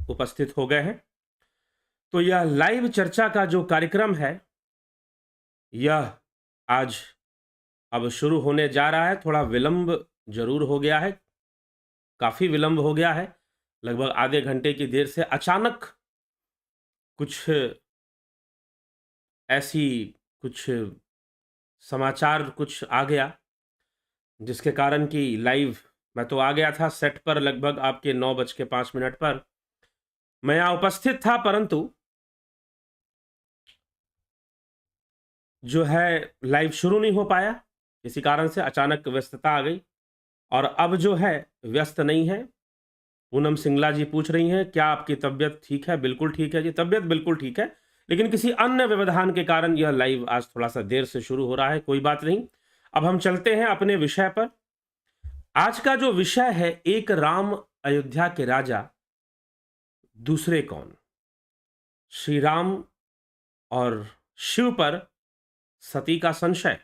उपस्थित हो गए हैं। तो यह लाइव चर्चा का जो कार्यक्रम है, यह आज अब शुरू होने जा रहा है। थोड़ा विलंब ज़रूर हो गया है, काफ़ी विलंब हो गया है। लगभग आधे घंटे की देर से अचानक कुछ ऐसी कुछ समाचार कुछ आ गया, जिसके कारण कि लाइव मैं तो आ गया था सेट पर लगभग आपके 9:05 पर। मैं यहाँ उपस्थित था, परंतु जो है लाइव शुरू नहीं हो पाया। किसी कारण से अचानक व्यस्तता आ गई और अब जो है व्यस्त नहीं है। पूनम सिंगला जी पूछ रही हैं, क्या आपकी तबीयत ठीक है? बिल्कुल ठीक है जी, तबीयत बिल्कुल ठीक है। लेकिन किसी अन्य व्यवधान के कारण यह लाइव आज थोड़ा-सा देर से शुरू हो रहा है, कोई बात नहीं। अब हम चलते हैं अपने विषय पर। आज का जो विषय है, एक राम अयोध्या के राजा, दूसरे कौन? श्री राम और शिव पर सती का संशय।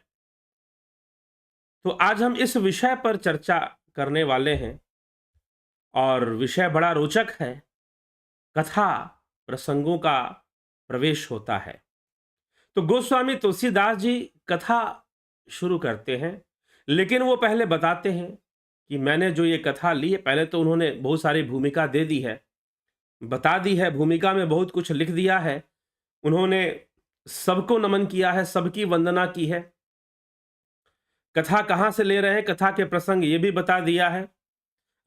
तो आज हम इस विषय पर चर्चा करने वाले हैं और विषय बड़ा रोचक है। कथा प्रसंगों का प्रवेश होता है। तो गोस्वामी तुलसीदास जी कथा शुरू करते हैं, लेकिन वो पहले बताते हैं कि मैंने जो ये कथा ली है, पहले तो उन्होंने बहुत सारी भूमिका दे दी है, बता दी है, भूमिका में बहुत कुछ लिख दिया है। उन्होंने सबको नमन किया है, सबकी वंदना की है। कथा कहाँ से ले रहे हैं, कथा के प्रसंग ये भी बता दिया है।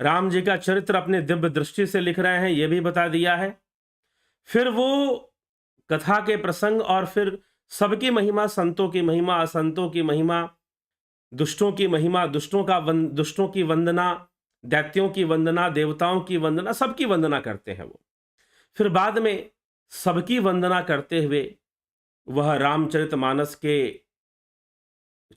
राम जी का चरित्र अपने दिव्य दृष्टि से लिख रहे हैं, ये भी बता दिया है। फिर वो कथा के प्रसंग और फिर सबकी महिमा, संतों की महिमा, असंतों की महिमा, दुष्टों की महिमा, दुष्टों की वंदना, दैत्यों की वंदना, देवताओं की वंदना, सबकी वंदना करते हैं वो। फिर बाद में सबकी वंदना करते हुए वह रामचरितमानस के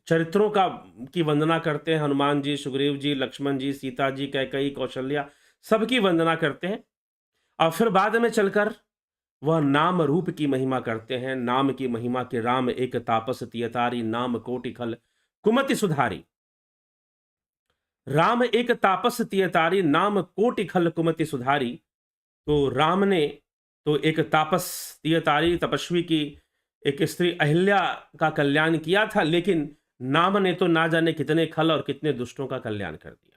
चरित्रों का की वंदना करते हैं। हनुमान जी, सुग्रीव जी, लक्ष्मण जी, सीता जी, कैकेयी, कौशल्या, सबकी वंदना करते हैं। और फिर बाद में चलकर वह नाम रूप की महिमा करते हैं। नाम की महिमा के राम एक तापस तियतारी, नाम कोटि खल कुमति सुधारी। राम एक तापस तियतारी, नाम कोटि खल कुमति सुधारी। तो राम ने तो एक तापस तियतारी, तपस्वी की एक स्त्री अहिल्या का कल्याण किया था, लेकिन नाम ने तो ना जाने कितने खल और कितने दुष्टों का कल्याण कर दिया।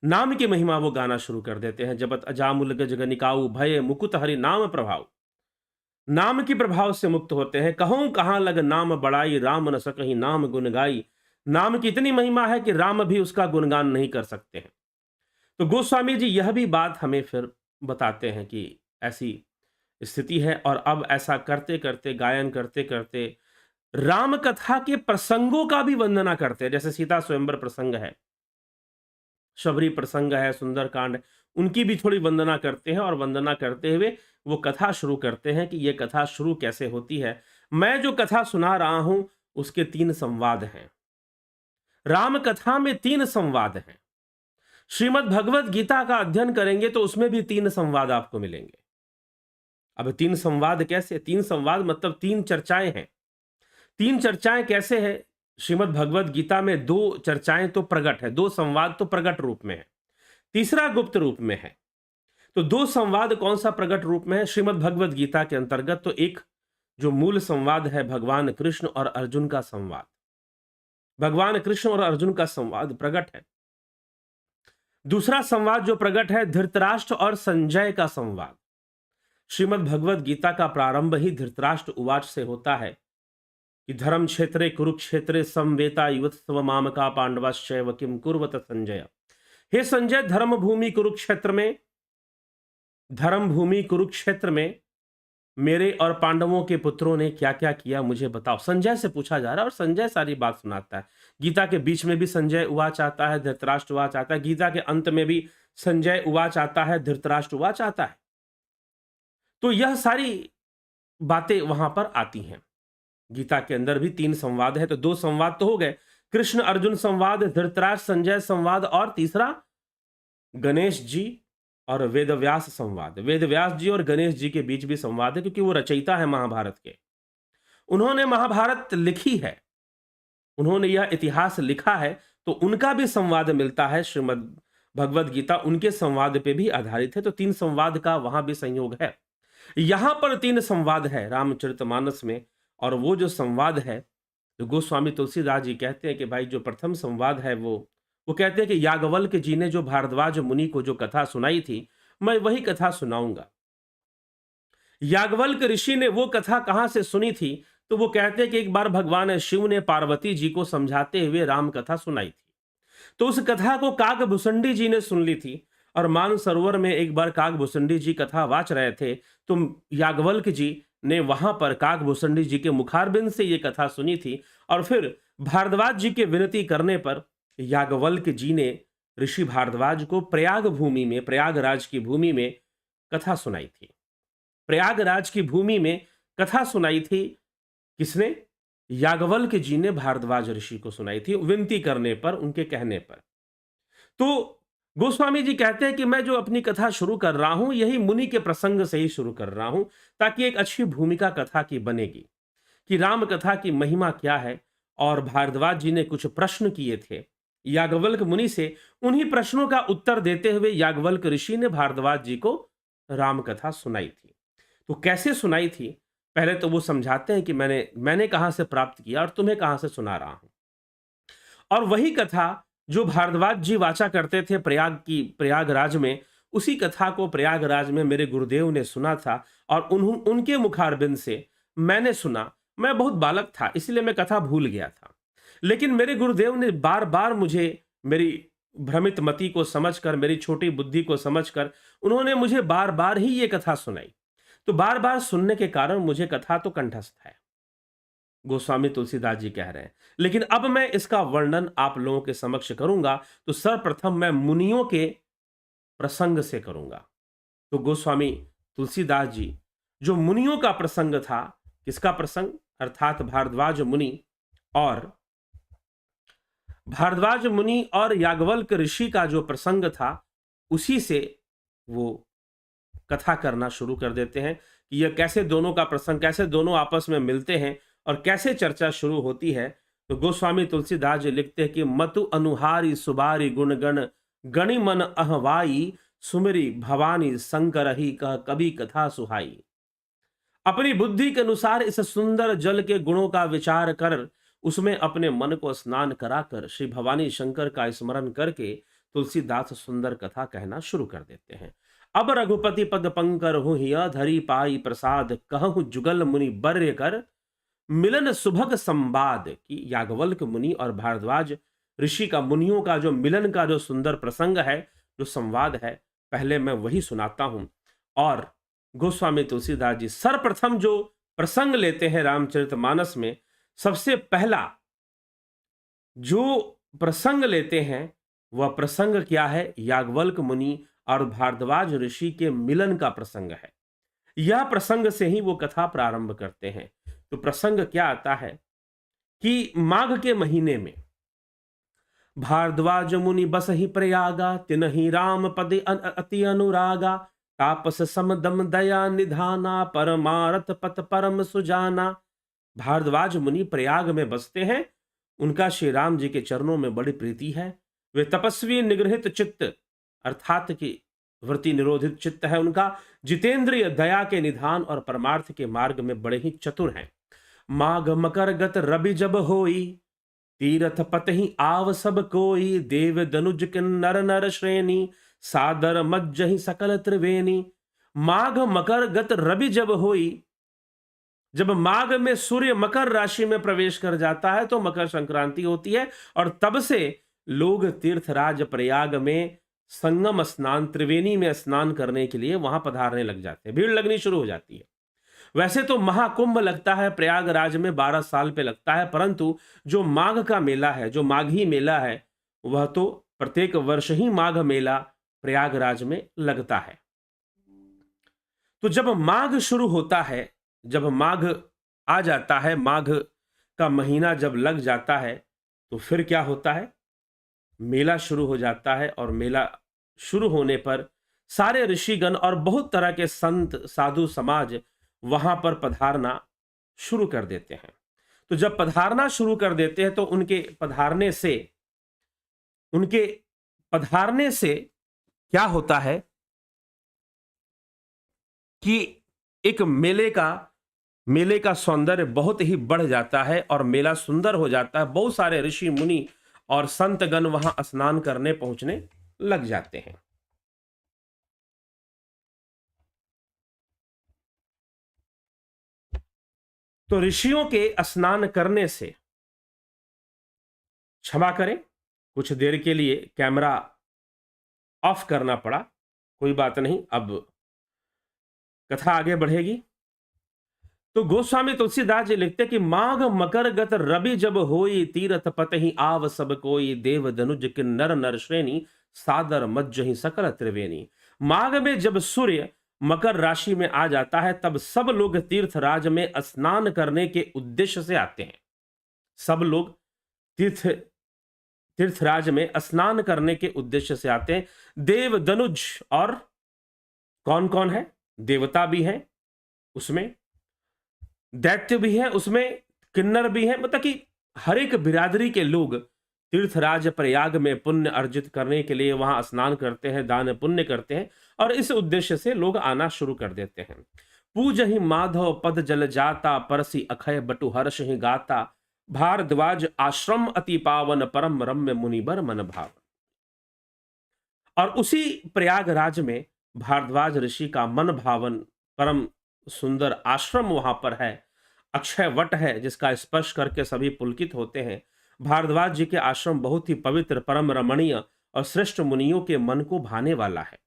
नाम की महिमा वो गाना शुरू कर देते हैं। जबत अजामुल गज गनिकाऊ, भय मुकुत हरि नाम प्रभाव। नाम के प्रभाव से मुक्त होते हैं। कहूं कहां लग नाम बड़ाई, राम न सकहि नाम गुण गाई। नाम की इतनी महिमा है कि राम भी उसका गुणगान नहीं कर सकते हैं। तो गोस्वामी जी यह भी बात हमें फिर बताते हैं कि ऐसी स्थिति है और अब ऐसा करते करते, गायन करते करते राम कथा के प्रसंगों का भी वंदना करते हैं। जैसे सीता स्वयंवर प्रसंग है, शबरी प्रसंग है, सुंदरकांड, उनकी भी थोड़ी वंदना करते हैं और वंदना करते हुए वो कथा शुरू करते हैं कि ये कथा शुरू कैसे होती है। मैं जो कथा सुना रहा हूं उसके 3 संवाद हैं। राम कथा में 3 संवाद हैं। श्रीमद् भगवत गीता का अध्ययन करेंगे तो उसमें भी 3 संवाद आपको मिलेंगे। अब 3 संवाद कैसे? 3 संवाद मतलब 3 चर्चाएं हैं। 3 चर्चाएं कैसे हैं? श्रीमद् भगवत गीता में 2 चर्चाएं तो प्रकट है, 2 संवाद तो प्रकट रूप में है, तीसरा गुप्त रूप में है। तो 2 संवाद कौन सा प्रकट रूप में है? श्रीमद् भगवत गीता के अंतर्गत तो एक जो मूल संवाद है भगवान कृष्ण और अर्जुन का संवाद। भगवान कृष्ण और अर्जुन का संवाद प्रकट है। दूसरा संवाद जो प्रकट है धृतराष्ट्र और संजय का संवाद। श्रीमद् भगवत गीता का प्रारंभ ही धृतराष्ट्र उवाच से होता है कि धर्म क्षेत्रे कुरुक्षेत्रे समवेता युवत्स्व मामका पांडवाश्चैव किम कुर्वत संजय। हे संजय, धर्म भूमि कुरुक्षेत्र में मेरे और पांडवों के पुत्रों ने क्या क्या किया मुझे बताओ। संजय से पूछा जा रहा है और संजय सारी बात सुनाता है। गीता के बीच में भी संजय उवाच आता है, धृतराष्ट्र उवाच आता है। गीता के अंत में भी संजय उवाच आता है, धृतराष्ट्र उवाच आता है। तो यह सारी बातें वहां पर आती हैं। गीता के अंदर भी 3 संवाद है, तो 2 संवाद तो हो गए, कृष्ण अर्जुन संवाद, धृतराष्ट्र संजय संवाद, और तीसरा गणेश जी और वेदव्यास संवाद। वेदव्यास जी और गणेश जी के बीच भी संवाद है, क्योंकि वो रचयिता है महाभारत के। उन्होंने महाभारत लिखी है, उन्होंने यह इतिहास लिखा है, तो उनका भी संवाद मिलता है श्रीमद् भगवद गीता उनके संवाद पे भी आधारित है, तो 3 संवाद का वहां भी संयोग है। यहां पर 3 संवाद है रामचरितमानस में, और वो जो संवाद है, तो गोस्वामी तुलसीदास जी कहते हैं कि भाई जो प्रथम संवाद है वो कहते हैं कि याज्ञवल्क्य जी ने जो भारद्वाज मुनि को जो कथा सुनाई थी, मैं वही कथा सुनाऊंगा। याज्ञवल्क्य ऋषि ने वो कथा कहां से सुनी थी, तो वो कहते हैं कि एक बार भगवान शिव ने पार्वती जी को समझाते हुए राम कथा सुनाई थी। तो उस कथा को काकभूषुंडी जी ने सुन ली थी, और मानसरोवर में एक बार काकभूषुंडी जी कथा वाच रहे थे, तो याज्ञवल्क्य जी ने वहां पर काकभूषुंडी जी के मुखारबिंद से ये कथा सुनी थी, और फिर भारद्वाज जी के विनती करने पर याज्ञवल्क्य जी ने ऋषि भारद्वाज को प्रयाग भूमि में, प्रयागराज की भूमि में कथा सुनाई थी। प्रयागराज की भूमि में कथा सुनाई थी किसने? याज्ञवल्क्य जी ने भारद्वाज ऋषि को सुनाई थी, विनती करने पर, उनके कहने पर। तो गोस्वामी जी कहते हैं कि मैं जो अपनी कथा शुरू कर रहा हूं, यही मुनि के प्रसंग से ही शुरू कर रहा हूं, ताकि एक अच्छी भूमिका कथा की बनेगी कि राम कथा की महिमा क्या है। और भारद्वाज जी ने कुछ प्रश्न किए थे याज्ञवल्क्य मुनि से, उन्हीं प्रश्नों का उत्तर देते हुए याज्ञवल्क्य ऋषि ने भारद्वाज जी को राम कथा सुनाई थी। तो कैसे सुनाई थी, पहले तो वो समझाते हैं कि मैंने कहां से प्राप्त किया और तुम्हें कहां से सुना रहा हूं। और वही कथा जो भारद्वाज जी वाचा करते थे प्रयागराज में, उसी कथा को प्रयागराज में मेरे गुरुदेव ने सुना था, और उनके मुखारबिंद से मैंने सुना। मैं बहुत बालक था, इसलिए मैं कथा भूल गया था, लेकिन मेरे गुरुदेव ने बार बार मुझे, मेरी भ्रमित मति को समझकर, मेरी छोटी बुद्धि को समझकर, उन्होंने मुझे बार बार ही ये कथा सुनाई। तो बार बार सुनने के कारण मुझे कथा तो कंठस्थ है, गोस्वामी तुलसीदास जी कह रहे हैं। लेकिन अब मैं इसका वर्णन आप लोगों के समक्ष करूंगा, तो सर्वप्रथम मैं मुनियों के प्रसंग से करूंगा। तो गोस्वामी तुलसीदास जी, जो मुनियों का प्रसंग था, किसका प्रसंग? अर्थात भारद्वाज मुनि और याज्ञवल्क्य ऋषि का जो प्रसंग था, उसी से वो कथा करना शुरू कर देते हैं कि यह कैसे दोनों का प्रसंग, कैसे दोनों आपस में मिलते हैं और कैसे चर्चा शुरू होती है। तो गोस्वामी तुलसीदास जी लिखते हैं कि मतु अनुहारी सुबारी गुणगण गणि मन अहवाई सुमिरी भवानी शंकर ही कह कभी कथा सुहाई। अपनी बुद्धि के अनुसार इस सुंदर जल के गुणों का विचार कर, उसमें अपने मन को स्नान कराकर श्री भवानी शंकर का स्मरण करके तुलसीदास सुंदर कथा कहना शुरू कर देते हैं। अब रघुपति पद पंकर हूँ हिया धरी पाई प्रसाद कहूँ जुगल मुनि बर्य कर मिलन सुभग संवाद। की याज्ञवल्क्य मुनि और भारद्वाज ऋषि का, मुनियों का जो मिलन का जो सुंदर प्रसंग है, जो संवाद है, पहले मैं वही सुनाता हूं। और गोस्वामी तुलसीदास जी सर्वप्रथम जो प्रसंग लेते हैं रामचरितमानस में, सबसे पहला जो प्रसंग लेते हैं वह प्रसंग क्या है? याज्ञवल्क्य मुनि और भारद्वाज ऋषि के मिलन का प्रसंग है। यह प्रसंग से ही वो कथा प्रारंभ करते हैं। तो प्रसंग क्या आता है कि माघ के महीने में भारद्वाज मुनि बस ही प्रयागा तिनहि राम पदे अति अनुरागा तापस समदम दया निधाना परमारथ पथ परम सुजाना। भारद्वाज मुनि प्रयाग में बसते हैं, उनका श्री राम जी के चरणों में बड़ी प्रीति है। वे तपस्वी निगृहित चित्त, अर्थात की वृत्ति निरोधित चित्त है उनका, जितेंद्रिय दया के निधान और परमार्थ के मार्ग में बड़े ही चतुर हैं। माघ मकर गत रवि जब होई तीरथ पत ही आव सब कोई देव दनुज के नर नर श्रेणी सादर मज्जहि सकल त्रिवेणी। माघ मकर गत रवि जब होई, जब माघ में सूर्य मकर राशि में प्रवेश कर जाता है तो मकर संक्रांति होती है, और तब से लोग तीर्थराज प्रयाग में संगम स्नान, त्रिवेणी में स्नान करने के लिए वहां पधारने लग जाते हैं, भीड़ लगनी शुरू हो जाती है। वैसे तो महाकुंभ लगता है प्रयागराज में 12 साल पे लगता है, परंतु जो माघ का मेला है, जो माघी मेला है, वह तो प्रत्येक वर्ष ही माघ मेला प्रयागराज में लगता है। तो जब माघ शुरू होता है, जब माघ आ जाता है, माघ का महीना जब लग जाता है, तो फिर क्या होता है? मेला शुरू हो जाता है, और मेला शुरू होने पर सारे ऋषिगण और बहुत तरह के संत साधु समाज वहां पर पधारना शुरू कर देते हैं। तो जब पधारना शुरू कर देते हैं तो उनके पधारने से, उनके पधारने से क्या होता है कि एक मेले का सौंदर्य बहुत ही बढ़ जाता है और मेला सुंदर हो जाता है। बहुत सारे ऋषि मुनि और संतगण वहां स्नान करने पहुंचने लग जाते हैं। तो ऋषियों के स्नान करने से, क्षमा करें कुछ देर के लिए कैमरा ऑफ करना पड़ा, कोई बात नहीं, अब कथा आगे बढ़ेगी। तो गोस्वामी तुलसीदास जी लिखते कि माघ मकर गत रवि जब होई, तीरथ पतहि आव सब कोई, देव दनुज किन्नर नर श्रेणी, सादर मज्जहि सकल त्रिवेणी। माघ में जब सूर्य मकर राशि में आ जाता है, तब सब लोग तीर्थराज में स्नान करने के उद्देश्य से आते हैं। सब लोग तीर्थराज में स्नान करने के उद्देश्य से आते हैं। देव दनुज, और कौन कौन है? देवता भी हैं उसमें, दैत्य भी है उसमें, किन्नर भी है, मतलब कि हर एक बिरादरी के लोग तीर्थराज प्रयाग में पुण्य अर्जित करने के लिए वहां स्नान करते हैं, दान पुण्य करते हैं, और इस उद्देश्य से लोग आना शुरू कर देते हैं। पूजहि माधव पद जल जाता, परसी अखय बटु हर्ष ही गाता, भारद्वाज आश्रम अति पावन, परम रम्य मुनिबर मन भावन। और उसी प्रयागराज में भारद्वाज ऋषि का मन भावन परम सुंदर आश्रम वहां पर है, अक्षय वट है, जिसका स्पर्श करके सभी पुलकित होते हैं। भारद्वाज जी के आश्रम बहुत ही पवित्र, परम रमणीय और श्रेष्ठ मुनियों के मन को भाने वाला है।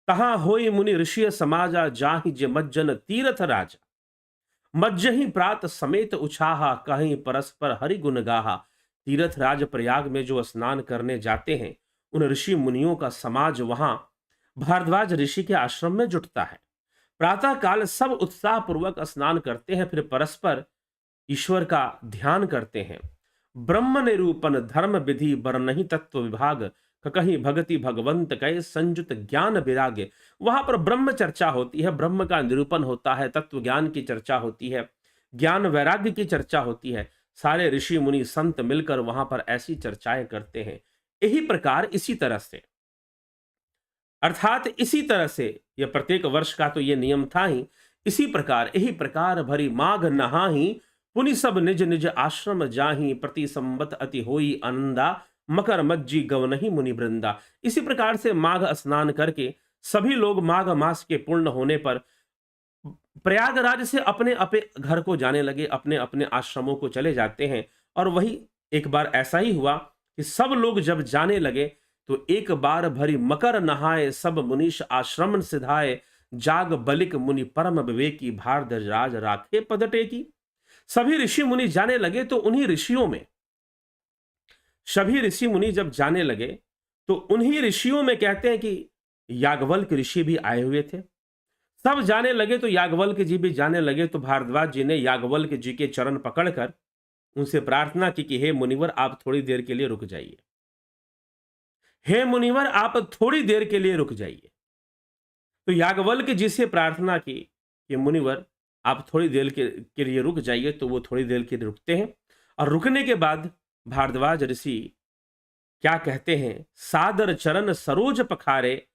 तहां होई मुनि ऋषि समाजा, जाहि जे मज्जन तीरथ राजा, मज्जहि प्रात समेत उछाहा, कहीं परस्पर हरि गुण गाहा। तीर्थ राज प्रयाग में जो स्नान करने जाते हैं, उन ऋषि मुनियों का समाज वहां भारद्वाज ऋषि के आश्रम में जुटता है। प्रातः काल सब उत्साह पूर्वक स्नान करते हैं, फिर परस्पर ईश्वर का ध्यान करते हैं। ब्रह्म निरूपण धर्म विधि बरनहि तत्व विभाग, कहीं भगति भगवंत कहे संयुत ज्ञान विराग। वहां पर ब्रह्म चर्चा होती है, ब्रह्म का निरूपण होता है, तत्व ज्ञान की चर्चा होती है, ज्ञान वैराग्य की चर्चा होती है। सारे ऋषि मुनि संत मिलकर वहां पर ऐसी चर्चाएं करते हैं। यही प्रकार इसी तरह से, अर्थात इसी तरह से यह प्रत्येक वर्ष का तो यह नियम था ही, इसी प्रकार यही प्रकार भरी माघ नहाही, पुनि सब निज निज आश्रम जाही, प्रति संबत अति होई आनंदा, मकर मज्जी गवनहि मुनि वृंदा। इसी प्रकार से माघ स्नान करके सभी लोग माघ मास के पूर्ण होने पर प्रयागराज से अपने अपने घर को जाने लगे, अपने अपने आश्रमों को चले जाते हैं। और वही एक बार ऐसा ही हुआ कि सब लोग जब जाने लगे तो एक बार भरी मकर नहाए, सब मुनीश आश्रम सिधाए, जाग बलिक मुनि परम विवेकी, भारद्वाज राखे पद टेकी। सभी ऋषि मुनि जाने लगे तो उन्हीं ऋषियों में, सभी ऋषि मुनि जब जाने लगे तो उन्हीं ऋषियों में कहते हैं कि याज्ञवल्क्य ऋषि भी आए हुए थे। सब जाने लगे तो याज्ञवल्क्य जी भी जाने लगे, तो भारद्वाज जी ने याज्ञवल्क्य जी के चरण पकड़कर उनसे प्रार्थना की कि हे मुनिवर, आप थोड़ी देर के लिए रुक जाइए, हे मुनिवर आप थोड़ी देर के लिए रुक जाइए। तो याज्ञवल्क्य जी से प्रार्थना की कि मुनिवर आप थोड़ी देर के लिए रुक जाइए, तो वो थोड़ी देर के लिए रुकते हैं। और रुकने के बाद भारद्वाज ऋषि क्या कहते हैं, सादर चरण सरोज पखारे,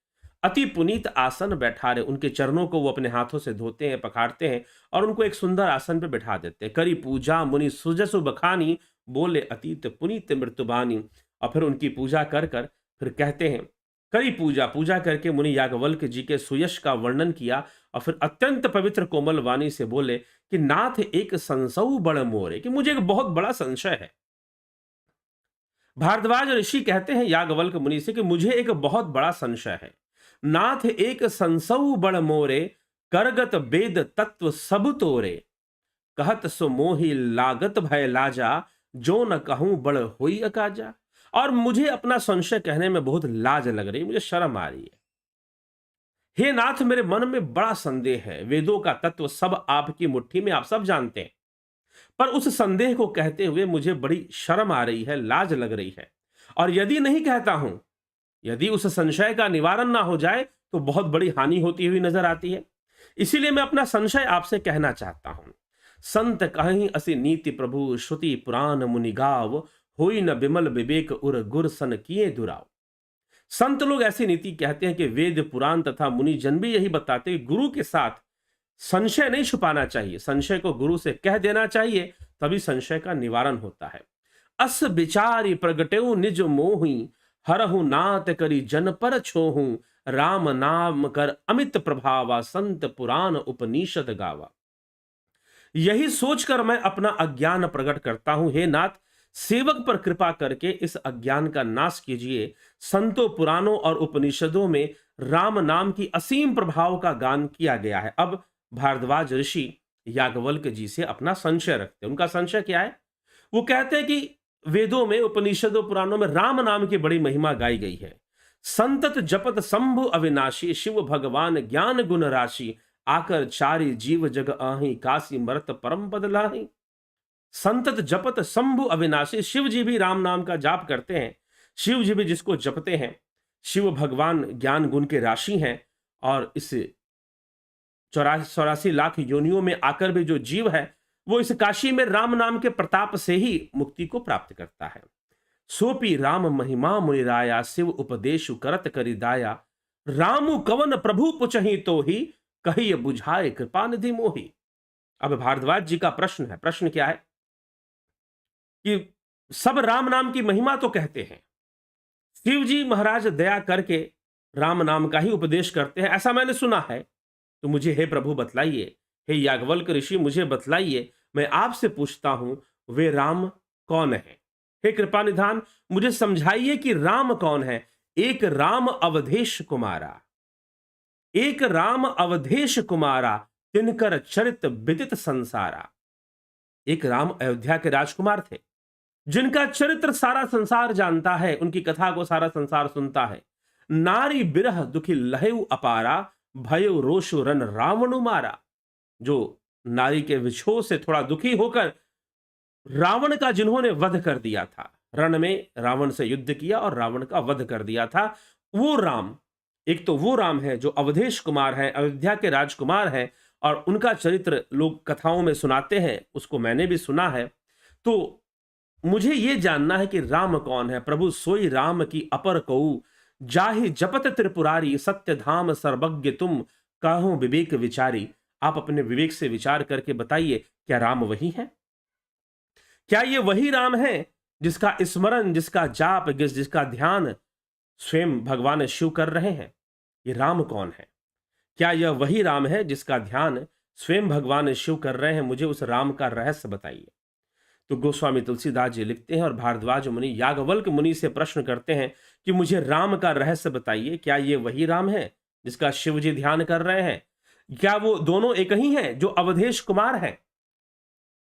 अति पुनीत आसन बैठारे। उनके चरणों को वो अपने हाथों से धोते हैं, पखारते हैं और उनको एक सुंदर आसन पे बैठा देते हैं। करी पूजा मुनि सुजसु बखानी, बोले अतीत पुनीत मृत्युबानी। और फिर उनकी पूजा कर कर फिर कहते हैं, करी पूजा, पूजा करके मुनि याज्ञवल्क्य जी के सुयश का वर्णन किया और फिर अत्यंत पवित्र कोमल वाणी से बोले कि नाथ एक संशय बड़ मोरे, कि मुझे एक बहुत बड़ा संशय है। भारद्वाज ऋषि कहते हैं याज्ञवल्क्य मुनि से कि मुझे एक बहुत बड़ा संशय है। नाथ एक संशय बड़ मोरे, करगत वेद तत्व सब तोरे, कहत सो मोहि लागत भय लाजा, जो न कहूं बड़ होई अकाजा। और मुझे अपना संशय कहने में बहुत लाज लग रही, मुझे शर्म आ रही है। हे नाथ, मेरे मन में बड़ा संदेह है। वेदों का तत्व सब आपकी मुट्ठी में, आप सब जानते हैं, पर उस संदेह को कहते हुए मुझे बड़ी शर्म आ रही है, लाज लग रही है। और यदि नहीं कहता हूं, यदि उस संशय का निवारण ना हो जाए तो बहुत बड़ी हानि होती हुई नजर आती है। इसीलिए मैं अपना संशय आपसे कहना चाहता हूं। संत कहीं असि नीति प्रभु, श्रुति पुराण मुनि गाव, होई न बिमल विवेक उर गुर सन किए दुराव। संत लोग ऐसी नीति कहते हैं कि वेद पुराण तथा मुनि जन भी यही बताते हैं, गुरु के साथ संशय नहीं छुपाना चाहिए, संशय को गुरु से कह देना चाहिए, तभी संशय का निवारण होता है। अस विचारी प्रगटेऊ निज मोहि, हरहु नाथ करी जन पर छोहू, राम नाम कर अमित प्रभावा, संत पुराण उपनिषद गावा। यही सोचकर मैं अपना अज्ञान प्रकट करता हूं, हे नाथ, सेवक पर कृपा करके इस अज्ञान का नाश कीजिए। संतों, पुराणों और उपनिषदों में राम नाम की असीम प्रभाव का गान किया गया है। अब भारद्वाज ऋषि याज्ञवल्क्य जी से अपना संशय रखते हैं। उनका संशय क्या है? वो कहते हैं कि वेदों में, उपनिषदों, पुराणों में राम नाम की बड़ी महिमा गाई गई है। संतत जपत शंभु अविनाशी, शिव भगवान ज्ञान गुण राशि, आकर चारि जीव जग आही, काशी मरत परम पद लाही। संतत जपत शंभु अविनाशी, शिव जी भी राम नाम का जाप करते हैं। शिव जी भी जिसको जपते हैं, शिव भगवान ज्ञान गुण के राशि हैं, और इस 84 लाख योनियों में आकर भी जो जीव है, वो इस काशी में राम नाम के प्रताप से ही मुक्ति को प्राप्त करता है। सोपी राम महिमा मुनिराया, शिव उपदेश करत करि दाया, रामु कवन प्रभु पुछहि तो ही, कही बुझाए कृपा निधि मोहि। अब भारद्वाज जी का प्रश्न है, प्रश्न क्या है कि सब राम नाम की महिमा तो कहते हैं, शिव जी महाराज दया करके राम नाम का ही उपदेश करते हैं, ऐसा मैंने सुना है, तो मुझे हे प्रभु बतलाइए, हे याज्ञवल्क्य ऋषि मुझे बतलाइए, मैं आपसे पूछता हूं, वे राम कौन है? हे कृपा निधान, मुझे समझाइए कि राम कौन है। एक राम अवधेश कुमारा, एक राम अवधेश कुमारा, तिनकर चरित विदित संसारा। एक राम अयोध्या के राजकुमार थे, जिनका चरित्र सारा संसार जानता है, उनकी कथा को सारा संसार सुनता है। नारी बिरह दुखी लहेउ अपारा, भयउ रोषु रन रावणु मारा। जो नारी के विछोह से थोड़ा दुखी होकर रावण का जिन्होंने वध कर दिया था, रण में रावण से युद्ध किया और रावण का वध कर दिया था, वो राम, एक तो वो राम है जो अवधेश कुमार है, अयोध्या के राजकुमार है, और उनका चरित्र लोग कथाओं में सुनाते हैं, उसको मैंने भी सुना है। तो मुझे ये जानना है कि राम कौन है। प्रभु सोई राम की अपर कऊ, जाहि जपत त्रिपुरारी, सत्य धाम सर्वज्ञ तुम, काहू विवेक विचारी। आप अपने विवेक से विचार करके बताइए, क्या राम वही है? क्या ये वही राम है जिसका स्मरण, जिसका जाप, जिसका ध्यान स्वयं भगवान शिव कर रहे हैं? ये राम कौन है? क्या यह वही राम है जिसका ध्यान स्वयं भगवान शिव कर रहे हैं? मुझे उस राम का रहस्य बताइए। तो गोस्वामी तुलसीदास जी लिखते हैं, और भारद्वाज मुनि याज्ञवल्क्य मुनि से प्रश्न करते हैं कि मुझे राम का रहस्य बताइए। क्या ये वही राम है जिसका शिव जी ध्यान कर रहे हैं? क्या वो दोनों एक ही हैं जो अवधेश कुमार हैं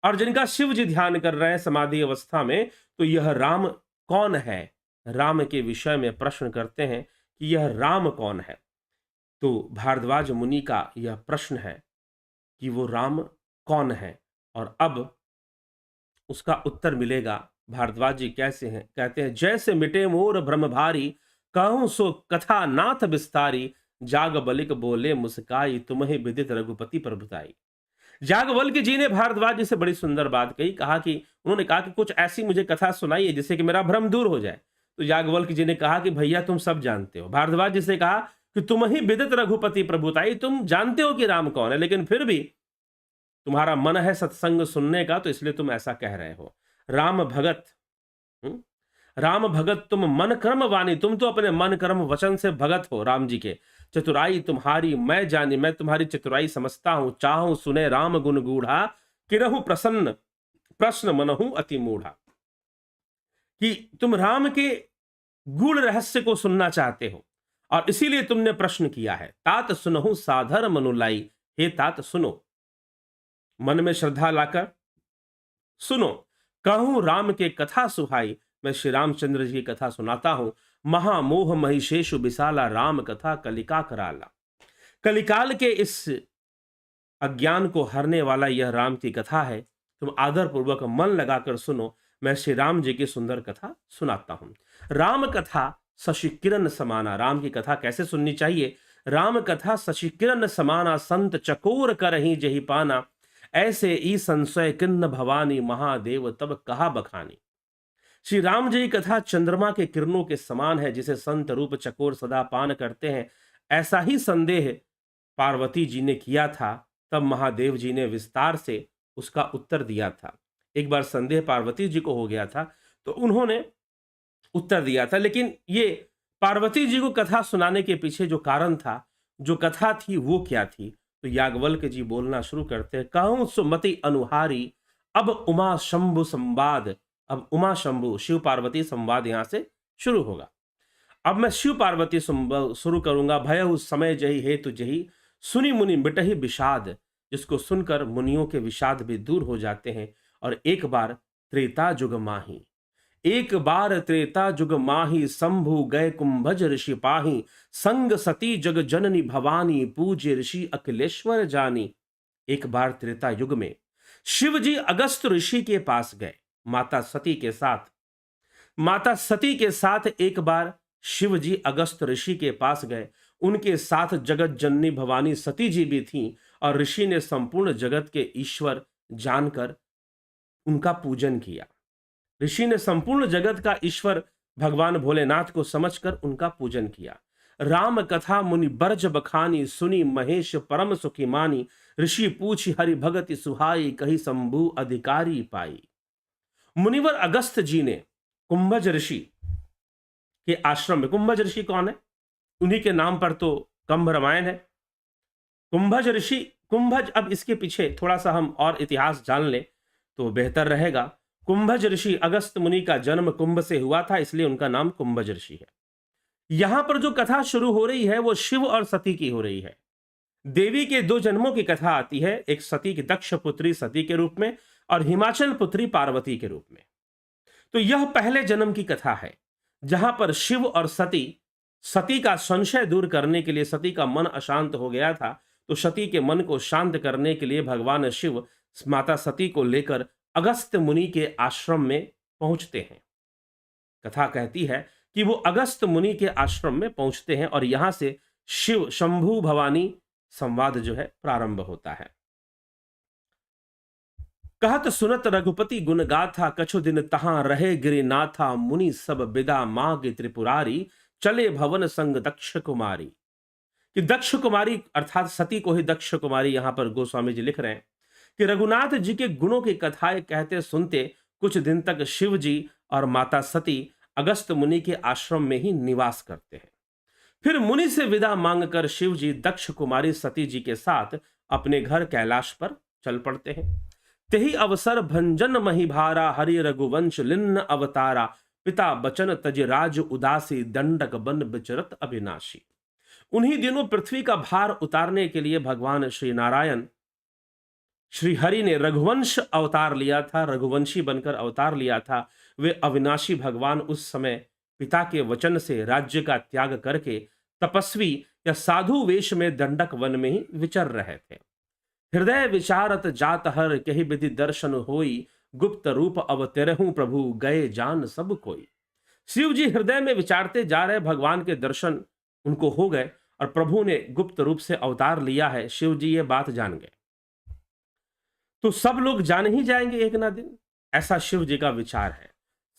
और जिनका शिव जी ध्यान कर रहे हैं समाधि अवस्था में? तो यह राम कौन है? राम के विषय में प्रश्न करते हैं कि यह राम कौन है। तो भारद्वाज मुनि का यह प्रश्न है कि वो राम कौन है, और अब उसका उत्तर मिलेगा। भारद्वाज जी कैसे हैं? कहते हैं, जैसे मिटे मोर भ्रम भारी, कहूं सो कथा नाथ विस्तारी, जाग बलिक बोले मुस्काई, तुम्हें विदित रघुपति प्रभुताई। याज्ञवल्क्य जी ने भारद्वाज जी से बड़ी सुंदर बात कही, उन्होंने कहा कि कुछ ऐसी मुझे कथा सुनाइए जिससे कि मेरा भ्रम दूर हो जाए। तो याज्ञवल्क्य जी ने कहा कि भैया तुम सब जानते हो। भारद्वाज जी से कहा कि तुम ही विदित रघुपति प्रभुताई, तुम जानते हो कि राम कौन है, लेकिन फिर भी तुम्हारा मन है सत्संग सुनने का, तो इसलिए तुम ऐसा कह रहे हो। राम भगत, राम भगत तुम मन कर्म वाणी, तुम तो अपने मन कर्म वचन से भगत हो राम जी के। चतुराई तुम्हारी मैं जानी, मैं तुम्हारी चतुराई समझता हूं। चाहूं सुने राम गुण गूढ़ा, किरहु प्रसन्न प्रश्न मनहु अति मूढ़ा। कि तुम राम के गूढ़ रहस्य को सुनना चाहते हो और इसीलिए तुमने प्रश्न किया है। तात सुनहु साधर मनुलाई, हे तात सुनो, मन में श्रद्धा लाकर सुनो। कहूं राम के कथा सुहाई, मैं श्री रामचंद्र जी की कथा सुनाता हूं। महामोह महिषेशु विशाला, राम कथा कलिका कराला। कलिकाल के इस अज्ञान को हरने वाला यह राम की कथा है। तुम आदर पूर्वक मन लगाकर सुनो, मैं श्री राम जी की सुंदर कथा सुनाता हूं। राम कथा शशि किरण समाना। राम की कथा कैसे सुननी चाहिए? राम कथा शशि किरण समाना, संत चकोर करहि जहि पाना। ऐसे ई संशय किन्न भवानी, महादेव तब कहा बखानी। श्री राम जी की कथा चंद्रमा के किरणों के समान है, जिसे संत रूप चकोर सदा पान करते हैं। ऐसा ही संदेह पार्वती जी ने किया था, तब महादेव जी ने विस्तार से उसका उत्तर दिया था। एक बार संदेह पार्वती जी को हो गया था, तो उन्होंने उत्तर दिया था। लेकिन ये पार्वती जी को कथा सुनाने के पीछे जो कारण था, जो कथा थी, वो क्या थी? तो याज्ञवल्क्य जी बोलना शुरू करते हैं, कहूं सुमति अनुहारी, अब उमा शंभु संवाद। अब उमा शंभु शिव पार्वती संवाद यहां से शुरू होगा। अब मैं शिव पार्वती शुरू करूंगा। भय उस समय जही हेतु जही, सुनी मुनि मिटहि विषाद। जिसको सुनकर मुनियों के विषाद भी दूर हो जाते हैं। और एक बार त्रेता जुग माही, एक बार त्रेता जुग माही, शंभु गए कुंभज ऋषि पाही। संग सती जग जननी भवानी, पूज्य ऋषि अखिलेश्वर जानी। एक बार त्रेता युग में शिव जी अगस्त ऋषि के पास गए माता सती के साथ। माता सती के साथ एक बार शिव जी अगस्त ऋषि के पास गए। उनके साथ जगत जननी भवानी सती जी भी थीं। और ऋषि ने संपूर्ण जगत के ईश्वर जानकर उनका पूजन किया। ऋषि ने संपूर्ण जगत का ईश्वर भगवान भोलेनाथ को समझकर उनका पूजन किया। राम कथा मुनि बरज बखानी, सुनी महेश परम सुखी मानी। ऋषि पूछी हरि भगति सुहाई, कही शंभु अधिकारी पाई। मुनिवर अगस्त जी ने कुंभज ऋषि के आश्रम में, कुंभज ऋषि कौन है? उन्हीं के नाम पर तो कंभ रामायण है। कुंभज ऋषि, कुंभज, अब इसके पीछे थोड़ा सा हम और इतिहास जान लें तो बेहतर रहेगा। कुंभज ऋषि, अगस्त मुनि का जन्म कुंभ से हुआ था, इसलिए उनका नाम कुंभज ऋषि है। यहां पर जो कथा शुरू हो रही है वो शिव और सती की हो रही है। देवी के दो जन्मों की कथा आती है, एक सती की दक्ष पुत्री सती के रूप में और हिमाचल पुत्री पार्वती के रूप में। तो यह पहले जन्म की कथा है, जहां पर शिव और सती, सती का संशय दूर करने के लिए, सती का मन अशांत हो गया था, तो सती के मन को शांत करने के लिए भगवान शिव माता सती को लेकर अगस्त मुनि के आश्रम में पहुंचते हैं। कथा कहती है कि वो अगस्त मुनि के आश्रम में पहुंचते हैं और यहां से शिव शंभु भवानी संवाद जो है प्रारंभ होता है। कहत सुनत रघुपति गुण गाथा, कछु दिन तहां रहे गिरिनाथा। मुनि सब बिदा माग त्रिपुरारी, चले भवन संग दक्ष कुमारी। कि दक्ष कुमारी अर्थात सती को ही दक्ष कुमारी यहां पर गोस्वामी जी लिख रहे हैं कि रघुनाथ जी के गुणों की कथाएं कहते सुनते कुछ दिन तक शिव जी और माता सती अगस्त मुनि के आश्रम में ही निवास करते हैं। फिर मुनि से विदा मांगकर शिव जी दक्ष कुमारी सती जी के साथ अपने घर कैलाश पर चल पड़ते हैं। तेही अवसर भंजन महिभारा, हरि रघुवंश लिन्न अवतारा। पिता बचन तज राज उदासी, दंडक बन विचरत अविनाशी। उन्हीं दिनों पृथ्वी का भार उतारने के लिए भगवान श्री नारायण, श्री हरि ने रघुवंश अवतार लिया था, रघुवंशी बनकर अवतार लिया था। वे अविनाशी भगवान उस समय पिता के वचन से राज्य का त्याग करके तपस्वी या साधु वेश में दंडक वन में ही विचर रहे थे। हृदय विचारत जात हर, कही विधि दर्शन होई। गुप्त रूप अवतरहूं प्रभु, गए जान सब कोई। शिव जी हृदय में विचारते जा रहे, भगवान के दर्शन उनको हो गए और प्रभु ने गुप्त रूप से अवतार लिया है। शिव जी ये बात जान गए तो सब लोग जान ही जाएंगे एक ना दिन, ऐसा शिव जी का विचार है।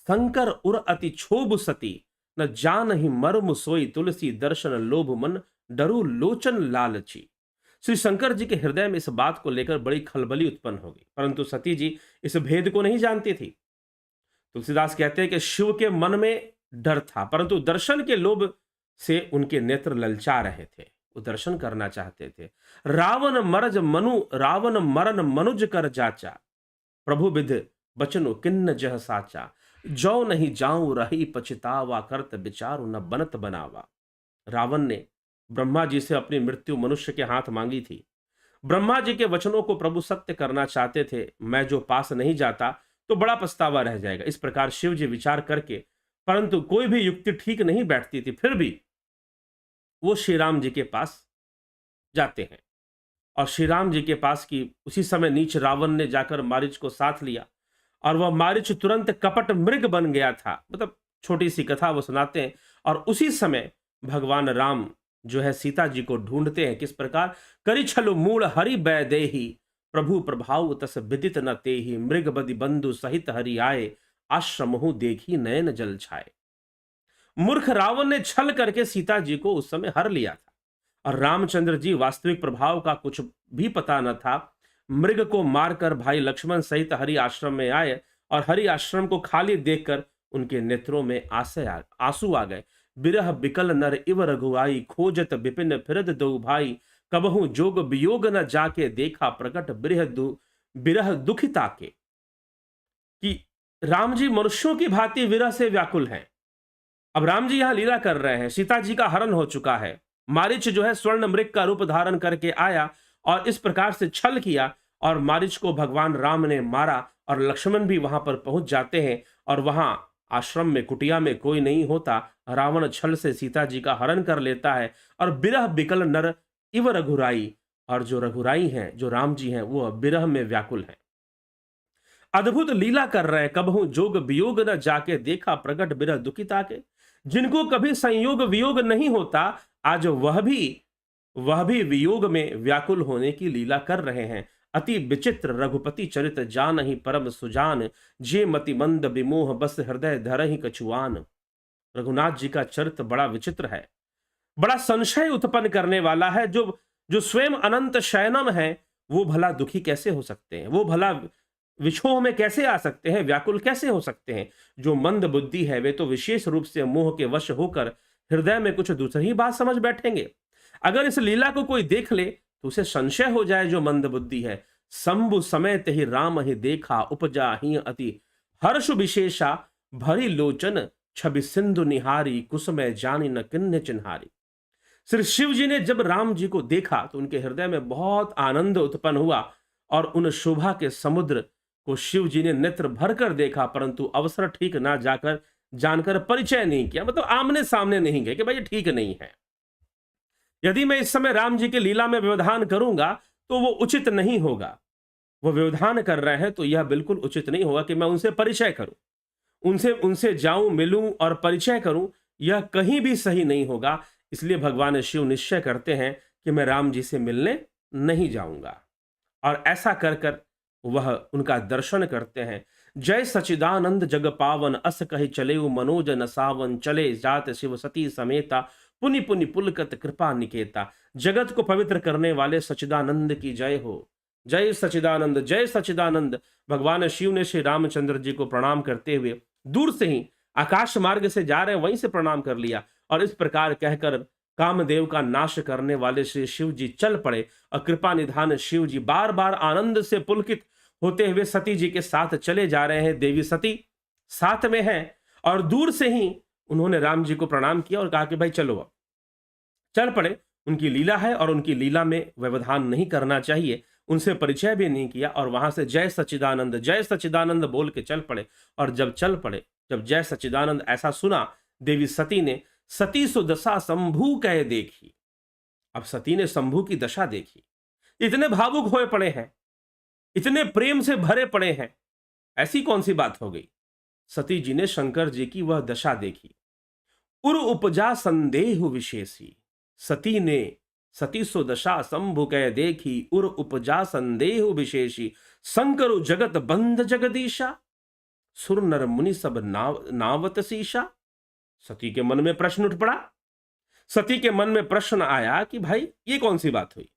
शंकर उर अति क्षोभ सती, न जान ही मर्म सोई। तुलसी दर्शन लोभ मन, डरू लोचन लालची। श्री शंकर जी के हृदय में इस बात को लेकर बड़ी खलबली उत्पन्न होगी, परंतु सती जी इस भेद को नहीं जानती थी। तुलसीदास कहते हैं कि शिव के मन में डर था, परंतु दर्शन के लोभ से उनके नेत्र ललचा रहे थे, वो दर्शन करना चाहते थे। रावण मरज मनु, रावण मरन मनुज कर जाचा। प्रभु विध बचनो किन्न जह साचा। जो नहीं जाऊं रही पछतावा, करत विचारु न बनत बनावा। रावण ने ब्रह्मा जी से अपनी मृत्यु मनुष्य के हाथ मांगी थी। ब्रह्मा जी के वचनों को प्रभु सत्य करना चाहते थे। मैं जो पास नहीं जाता तो बड़ा पछतावा रह जाएगा, इस प्रकार शिव जी विचार करके, परंतु कोई भी युक्ति ठीक नहीं बैठती थी, फिर भी वो श्री राम जी के पास जाते हैं। और श्री राम जी के पास की उसी समय नीच रावण ने जाकर मारीच को साथ लिया और वह मारीच तुरंत कपट मृग बन गया था। मतलब छोटी सी कथा वो सुनाते हैं। और उसी समय भगवान राम जो है सीता जी को ढूंढते हैं। किस प्रकार? करी छलु मूल हरि बै देही, प्रभु प्रभाव तस विदित न तेहि। मृग बदि बंधु सहित हरि आए, आश्रमहु देखी नयन जल छाए। मूर्ख रावण ने छल करके सीता जी को उस समय हर लिया था और रामचंद्र जी वास्तविक प्रभाव का कुछ भी पता न था। मृग को मारकर भाई लक्ष्मण सहित हरि आश्रम में आए और हरि आश्रम को खाली देखकर उनके नेत्रों में आंसू आ गए। बिरह बिकल नर इव रघुआई, खोजत विपिन फिरद दो भाई। कबहू जोग वियोग न जाके, देखा प्रकट बिरह दुखिता के। कि राम जी मनुष्यों की भांति विरह से व्याकुल हैं। अब राम जी यहां लीला कर रहे हैं, सीता जी का हरण हो चुका है, मारिच जो है स्वर्ण मृग का रूप धारण करके आया और इस प्रकार से छल किया और मारिच को भगवान राम ने मारा और लक्ष्मण भी वहां पर पहुंच जाते हैं और वहां आश्रम में कुटिया में कोई नहीं होता। रावण छल से सीता जी का हरण कर लेता है और बिरह बिकल नर इव रघुराई, और जो रघुराई हैं, जो राम जी हैं, वो बिरह में व्याकुल हैं, अद्भुत लीला कर रहे हैं। कबहू जोग वियोग न जाके, देखा प्रगट बिरह दुखिता के। जिनको कभी संयोग वियोग नहीं होता, आज वह भी वियोग में व्याकुल होने की लीला कर रहे हैं। अति विचित्र रघुपति चरित जानहि परम सुजान, जे मति मंद विमोह बस हृदय धरहि कछुआन। रघुनाथ जी का चरित्र बड़ा विचित्र है, बड़ा संशय उत्पन्न करने वाला है। जो स्वयं अनंत शयनम है, वो भला दुखी कैसे हो सकते हैं, वो भला विछोह में कैसे आ सकते हैं, व्याकुल कैसे हो सकते हैं। जो मंद बुद्धि है वे तो विशेष रूप से मोह के वश होकर हृदय में कुछ दूसरी ही बात समझ बैठेंगे। अगर इस लीला को कोई देख ले तो उसे संशय हो जाए जो मंद बुद्धि है। शंभु समेत ही राम ही देखा, उपजा ही अति हर्ष विशेषा। भरी लोचन छवि सिंधु निहारी, कुसुमय जानी न किन्ह चिन्हारी। श्री शिव जी ने जब राम जी को देखा तो उनके हृदय में बहुत आनंद उत्पन्न हुआ और उन शोभा के समुद्र को शिव जी ने नेत्र भरकर देखा, परंतु अवसर ठीक ना जानकर परिचय नहीं किया, मतलब आमने सामने नहीं गए कि भाई ये ठीक नहीं है। यदि मैं इस समय राम जी के लीला में व्यवधान करूंगा तो वो उचित नहीं होगा। वो व्यवधान कर रहे हैं तो यह बिल्कुल उचित नहीं होगा कि मैं उनसे परिचय करूं, उनसे जाऊं, मिलूं और परिचय करूं, यह कहीं भी सही नहीं होगा। इसलिए भगवान शिव निश्चय करते हैं कि मैं राम जी से मिलने नहीं जाऊंगा और ऐसा कर वह उनका दर्शन करते हैं। जय सचिदानंद जग पावन, अस कहि चले मनोज न सावन। चले जात शिव सती समेता, पुनि पुनि पुलकत कृपा निकेता। जगत को पवित्र करने वाले सचिदानंद की जय हो। जय सचिदानंद, जय सचिदानंद। भगवान शिव ने श्री रामचंद्र जी को प्रणाम करते हुए दूर से ही आकाश मार्ग से जा रहे वहीं से प्रणाम कर लिया और इस प्रकार कहकर कामदेव का नाश करने वाले श्री शिव जी चल पड़े और कृपा निधान शिव जी बार बार आनंद से पुलकित होते हुए सती जी के साथ चले जा रहे हैं। देवी सती साथ में है और दूर से ही उन्होंने राम जी को प्रणाम किया और कहा कि भाई चलो, अब चल पड़े। उनकी लीला है और उनकी लीला में व्यवधान नहीं करना चाहिए। उनसे परिचय भी नहीं किया और वहां से जय सच्चिदानंद बोल के चल पड़े। और जब चल पड़े, जब जय सच्चिदानंद ऐसा सुना, देवी सती ने सती सुदशा शंभु कह देखी। अब सती ने शंभु की दशा देखी, इतने भावुक होए पड़े हैं, इतने प्रेम से भरे पड़े हैं, ऐसी कौन सी बात हो गई। सती जी ने शंकर जी की वह दशा देखी। उर उपजा संदेह विशेषी, सती ने सती सो दशा शंभु कह देखी। उर उपजा संदेह विशेषी, शंकर जगत बंध जगदीशा। सुर नर मुनि सब नावत शीशा। सती के मन में प्रश्न उठ पड़ा। सती के मन में प्रश्न आया कि भाई ये कौन सी बात हुई।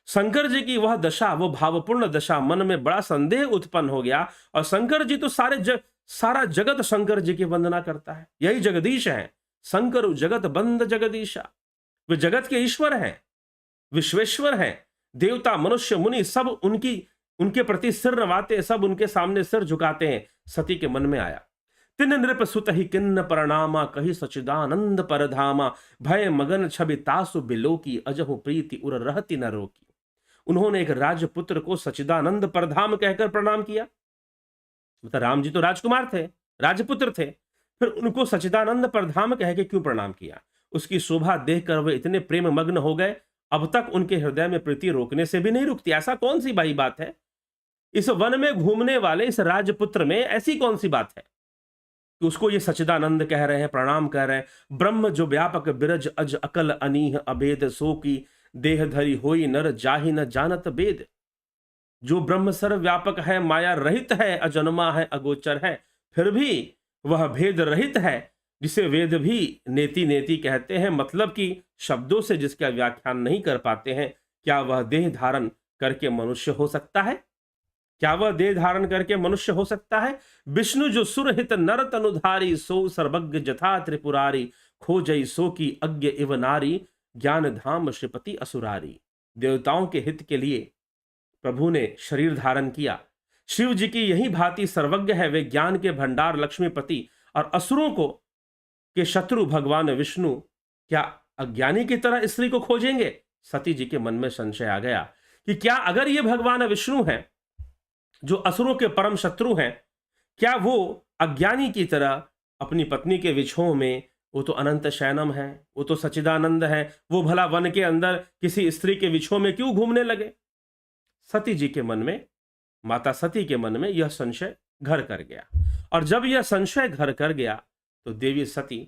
शंकर जी की वह दशा, वो भावपूर्ण दशा, मन में बड़ा संदेह उत्पन्न हो गया। और शंकर जी तो सारा जगत शंकर जी की वंदना करता है, यही जगदीश है। शंकर जगत बंद जगदीशा, वे जगत के ईश्वर हैं, विश्वेश्वर हैं। देवता मनुष्य मुनि सब उनके प्रति सिर नवाते, सब उनके सामने सिर झुकाते हैं। सती के मन में आया, तिन नृप सुत ही किन्न परनामा, कही सचिदानंद परधामा। भय मगन छवि तासु बिलोकी, अजहु प्रीति उर रहती न रोकी। उन्होंने एक राजपुत्र को सचिदानंद परधाम कहकर प्रणाम किया। मतलब राम जी तो राजकुमार थे, राजपुत्र थे, फिर उनको सचिदानंद परधाम कह के क्यों प्रणाम किया। उसकी शोभा देखकर वे इतने प्रेम मग्न हो गए, अब तक उनके हृदय में प्रीति रोकने से भी नहीं रुकती। ऐसा कौन सी बड़ी बात है इस वन में घूमने वाले इस राजपुत्र में, ऐसी कौन सी बात है कि उसको ये सचिदानंद कह रहे हैं, प्रणाम कह रहे हैं। ब्रह्म जो व्यापक बिरज अज अकल अनीह अभेद, सो की देह धरी होई नर जाहि न जानत वेद। जो ब्रह्म सर्व व्यापक है, माया रहित है, अजन्मा है, अगोचर है, फिर भी वह भेद रहित है, जिसे वेद भी नेति नेति कहते हैं, मतलब कि शब्दों से जिसका व्याख्यान नहीं कर पाते हैं। क्या वह देह धारण करके मनुष्य हो सकता है? क्या वह देह धारण करके मनुष्य हो सकता है? विष्णु जो सुरहित नर तनुधारी, सो सर्वज्ञ जथा त्रिपुरारी, खोजई सो की अज्ञ इव नारी, ज्ञान धाम श्रीपति असुरारी। देवताओं के हित के लिए प्रभु ने शरीर धारण किया। शिव जी की यही भांति सर्वज्ञ है, वे ज्ञान के भंडार लक्ष्मीपति, और असुरों को के शत्रु भगवान विष्णु क्या अज्ञानी की तरह स्त्री को खोजेंगे? सती जी के मन में संशय आ गया कि क्या अगर ये भगवान विष्णु हैं जो असुरों के परम शत्रु हैं, क्या वो अज्ञानी की तरह अपनी पत्नी के विछोह में, वो तो अनंत शयनम है, वो तो सच्चिदानंद है, वो भला वन के अंदर किसी स्त्री के विछोह में क्यों घूमने लगे? सती जी के मन में, माता सती के मन में यह संशय घर कर गया। और जब यह संशय घर कर गया तो देवी सती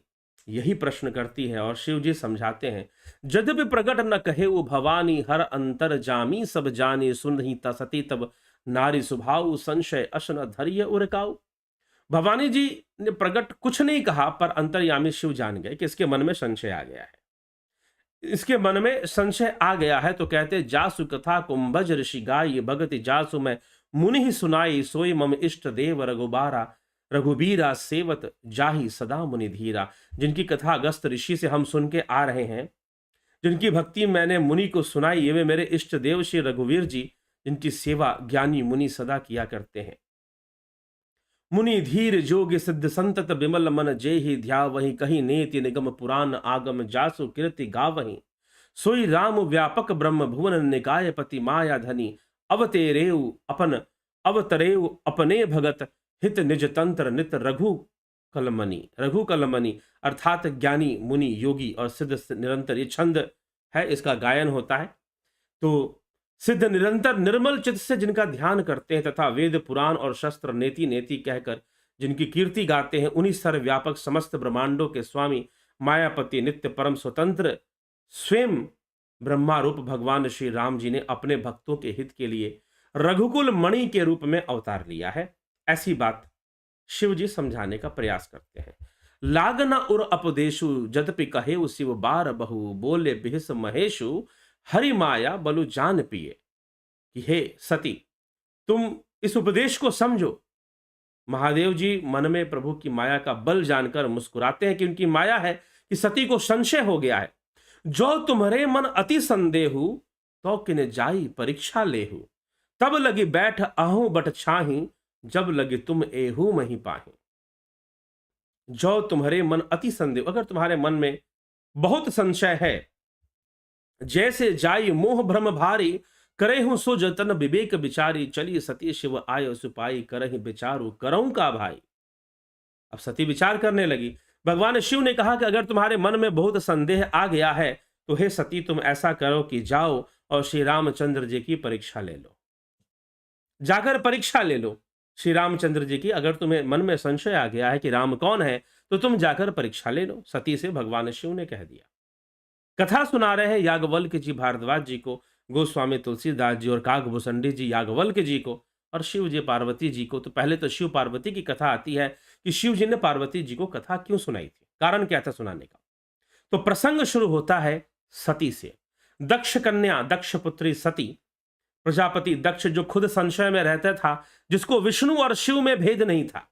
यही प्रश्न करती है, और शिव जी समझाते हैं, यद्यपि प्रकट न कहे वो भवानी, हर अंतर जामी सब जानी, सुन ही सती तब नारी स्वभाव, संशय अशन धैर्य उरकाऊ। भवानी जी ने प्रकट कुछ नहीं कहा, पर अंतर्यामी शिव जान गए कि इसके मन में संशय आ गया है। इसके मन में संशय आ गया है तो कहते, जासु कथा कुंभज ऋषि गाय, भगति जासु मैं मुनि ही सुनाई, सोई मम इष्ट देव रघुबारा, रघुबीरा सेवत जाहि सदा मुनि धीरा। जिनकी कथा अगस्त ऋषि से हम सुन के आ रहे हैं, जिनकी भक्ति मैंने मुनि को सुनाई, ये वे मेरे इष्ट देव श्री रघुवीर जी, जिनकी सेवा ज्ञानी मुनि सदा किया करते हैं। मुनि धीर जोग सिद्ध संतत बिमल मन, जेहि ध्या वही कही नेति निगम पुराण आगम, जासु कीर्ति गावही, सोई राम व्यापक ब्रह्म भुवन निकाय पति माया धनी, अवतरेव अपने भगत, हित निज तंत्र नित रघु कलमणि। रघु कलमणि अर्थात ज्ञानी मुनि योगी और सिद्ध निरंतर, ये छंद है, इसका गायन होता है। तो सिद्ध निरंतर निर्मल चित्त से जिनका ध्यान करते हैं तथा वेद पुराण और शस्त्र नेति नेति कहकर जिनकी कीर्ति गाते हैं, उन्हीं सर्वव्यापक समस्त ब्रह्मांडों के स्वामी मायापति नित्य परम स्वतंत्र स्वयं ब्रह्मा रूप भगवान श्री राम जी ने अपने भक्तों के हित के लिए रघुकुल मणि के रूप में अवतार लिया है। ऐसी बात शिव जी समझाने का प्रयास करते हैं। लागना उर अपदेशु जदपि कहे शिव बार बहु, बोले बिहस महेशु हरि माया बलु जान पिए। कि हे सती, तुम इस उपदेश को समझो। महादेव जी मन में प्रभु की माया का बल जानकर मुस्कुराते हैं कि उनकी माया है कि सती को संशय हो गया है। जो तुम्हारे मन अति संदेहु, तो किने जाई परीक्षा लेहु, तब लगी बैठ आहू बट छाही, जब लगे तुम एहू मही पाही। जो तुम्हारे मन अति संदेह, अगर तुम्हारे मन में बहुत संशय है, जैसे जाई मोह भ्रम भारी, करे हूं सो जतन विवेक विचारी, चली सती शिव आयो सुपाई, करहि विचारू करऊं का भाई। अब सती विचार करने लगी। भगवान शिव ने कहा कि अगर तुम्हारे मन में बहुत संदेह आ गया है तो हे सती, तुम ऐसा करो कि जाओ और श्री रामचंद्र जी की परीक्षा ले लो। जाकर परीक्षा ले लो श्री रामचंद्र जी की। अगर तुम्हें मन में संशय आ गया है कि राम कौन है तो तुम जाकर परीक्षा ले लो, सती से भगवान शिव ने कह दिया। कथा सुना रहे हैं याज्ञवल्क्य जी भारद्वाज जी को, गोस्वामी तुलसीदास जी और काकभूषणी जी याज्ञवल्क्य जी को, और शिव जी पार्वती जी को। तो पहले तो शिव पार्वती की कथा आती है कि शिव जी ने पार्वती जी को कथा क्यों सुनाई थी, कारण क्या था सुनाने का। तो प्रसंग शुरू होता है सती से। दक्ष कन्या, दक्ष पुत्री सती, प्रजापति दक्ष जो खुद संशय में रहता था, जिसको विष्णु और शिव में भेद नहीं था,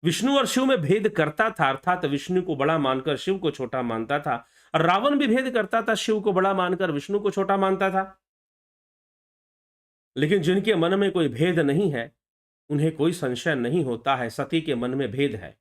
विष्णु और शिव में भेद करता था, अर्थात विष्णु को बड़ा मानकर शिव को छोटा मानता था, और रावण भी भेद करता था, शिव को बड़ा मानकर विष्णु को छोटा मानता था। लेकिन जिनके मन में कोई भेद नहीं है, उन्हें कोई संशय नहीं होता है। सती के मन में भेद है।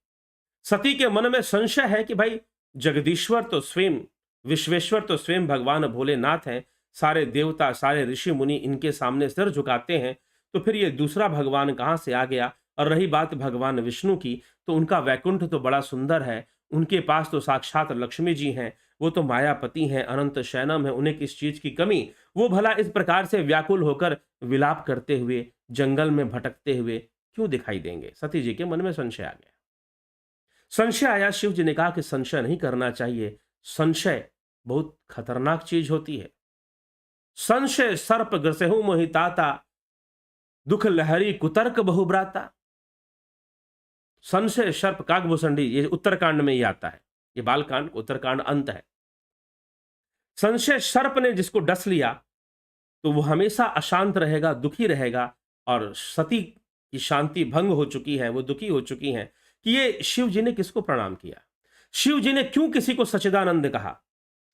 सती के मन में संशय है कि भाई जगदीश्वर तो स्वयं, विश्वेश्वर तो स्वयं भगवान भोलेनाथ हैं, सारे देवता सारे ऋषि मुनि इनके सामने सिर झुकाते हैं, तो फिर ये दूसरा भगवान कहां से आ गया। और रही बात भगवान विष्णु की, तो उनका वैकुंठ तो बड़ा सुंदर है, उनके पास तो साक्षात लक्ष्मी जी हैं, वो तो मायापति हैं, अनंत शयनम है, उन्हें किस चीज की कमी। वो भला इस प्रकार से व्याकुल होकर विलाप करते हुए जंगल में भटकते हुए क्यों दिखाई देंगे। सती जी के मन में संशय आ गया। संशय आया, शिव जी ने कहा कि संशय नहीं करना चाहिए, संशय बहुत खतरनाक चीज होती है। संशय सर्प ग्रसेहु मोहिताता, दुख लहरी कुतर्क बहुब्राता। संशय सर्प काकभूषणी, ये उत्तरकांड में ही आता है, ये बालकांड उत्तरकांड अंत है। संशय सर्प ने जिसको डस लिया तो वो हमेशा अशांत रहेगा, दुखी रहेगा। और सती की शांति भंग हो चुकी है, वो दुखी हो चुकी हैं कि ये शिव जी ने किसको प्रणाम किया, शिव जी ने क्यों किसी को सच्चिदानंद कहा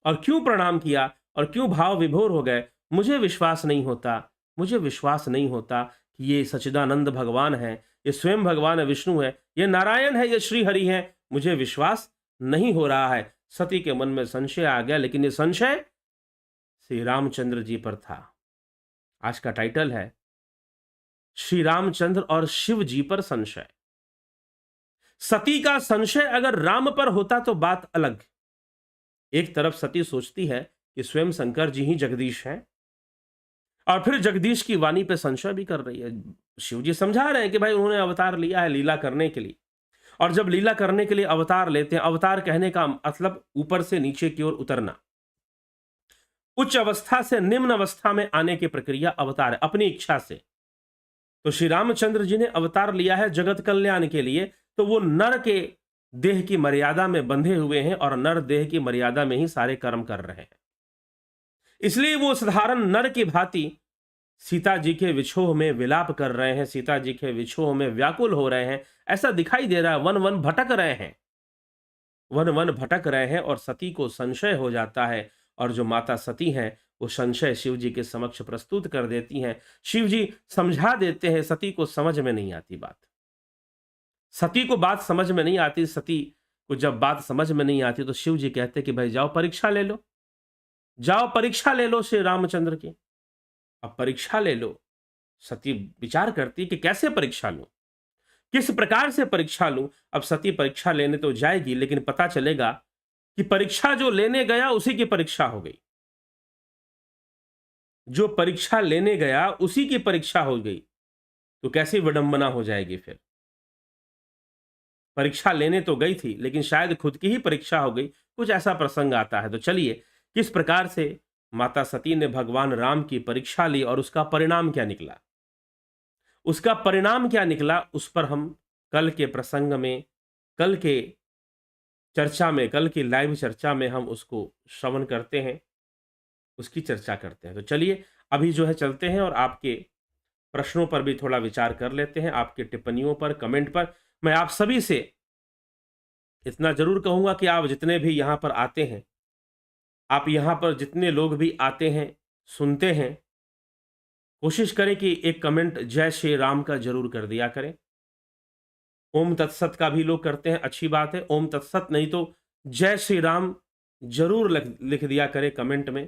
और क्यों प्रणाम किया और क्यों भाव विभोर हो गए। मुझे विश्वास नहीं होता, मुझे विश्वास नहीं होता कि ये सच्चिदानंद भगवान है, ये स्वयं भगवान है, विष्णु है, ये नारायण है, ये श्री हरि है, मुझे विश्वास नहीं हो रहा है। सती के मन में संशय आ गया, लेकिन ये संशय श्री रामचंद्र जी पर था। आज का टाइटल है श्री रामचंद्र और शिव जी पर संशय। सती का संशय अगर राम पर होता तो बात अलग। एक तरफ सती सोचती है कि स्वयं शंकर जी ही जगदीश हैं, और फिर जगदीश की वाणी पे संशय भी कर रही है। शिव जी समझा रहे हैं कि भाई उन्होंने अवतार लिया है लीला करने के लिए, और जब लीला करने के लिए अवतार लेते हैं, अवतार कहने का मतलब ऊपर से नीचे की ओर उतरना, उच्च अवस्था से निम्न अवस्था में आने की प्रक्रिया अवतार है, अपनी इच्छा से। तो श्री रामचंद्र जी ने अवतार लिया है जगत कल्याण के लिए, तो वो नर के देह की मर्यादा में बंधे हुए हैं और नर देह की मर्यादा में ही सारे कर्म कर रहे हैं। इसलिए वो साधारण नर की भांति सीता जी के विछोह में विलाप कर रहे हैं, सीता जी के विछोह में व्याकुल हो रहे हैं, ऐसा दिखाई दे रहा है। वन वन भटक रहे हैं, वन वन भटक रहे हैं, और सती को संशय हो जाता है। और जो माता सती हैं वो संशय शिव जी के समक्ष प्रस्तुत कर देती हैं। शिव जी समझा देते हैं, सती को समझ में नहीं आती बात, सती को बात समझ में नहीं आती। सती को जब बात समझ में नहीं आती तो शिव जी कहते कि भाई जाओ परीक्षा ले लो, जाओ परीक्षा ले लो श्री रामचंद्र की। अब परीक्षा ले लो। सती विचार करती कि कैसे परीक्षा लूं, किस प्रकार से परीक्षा लूं। अब सती परीक्षा लेने तो जाएगी, लेकिन पता चलेगा कि परीक्षा जो लेने गया उसी की परीक्षा हो गई, जो परीक्षा लेने गया उसी की परीक्षा हो गई। तो कैसी विडंबना हो जाएगी फिर। परीक्षा लेने तो गई थी, लेकिन शायद खुद की ही परीक्षा हो गई, कुछ ऐसा प्रसंग आता है। तो चलिए, किस प्रकार से माता सती ने भगवान राम की परीक्षा ली और उसका परिणाम क्या निकला, उसका परिणाम क्या निकला, उस पर हम कल के प्रसंग में, कल के चर्चा में, कल की लाइव चर्चा में हम उसको श्रवण करते हैं, उसकी चर्चा करते हैं। तो चलिए अभी जो है चलते हैं और आपके प्रश्नों पर भी थोड़ा विचार कर लेते हैं, आपके टिप्पणियों पर, कमेंट पर। मैं आप सभी से इतना जरूर कहूंगा कि आप जितने भी यहां पर आते हैं, आप यहां पर जितने लोग भी आते हैं, सुनते हैं, कोशिश करें कि एक कमेंट जय श्री राम का जरूर कर दिया करें। ओम तत्सत का भी लोग करते हैं, अच्छी बात है। ओम तत्सत नहीं तो जय श्री राम जरूर लिख दिया करें कमेंट में,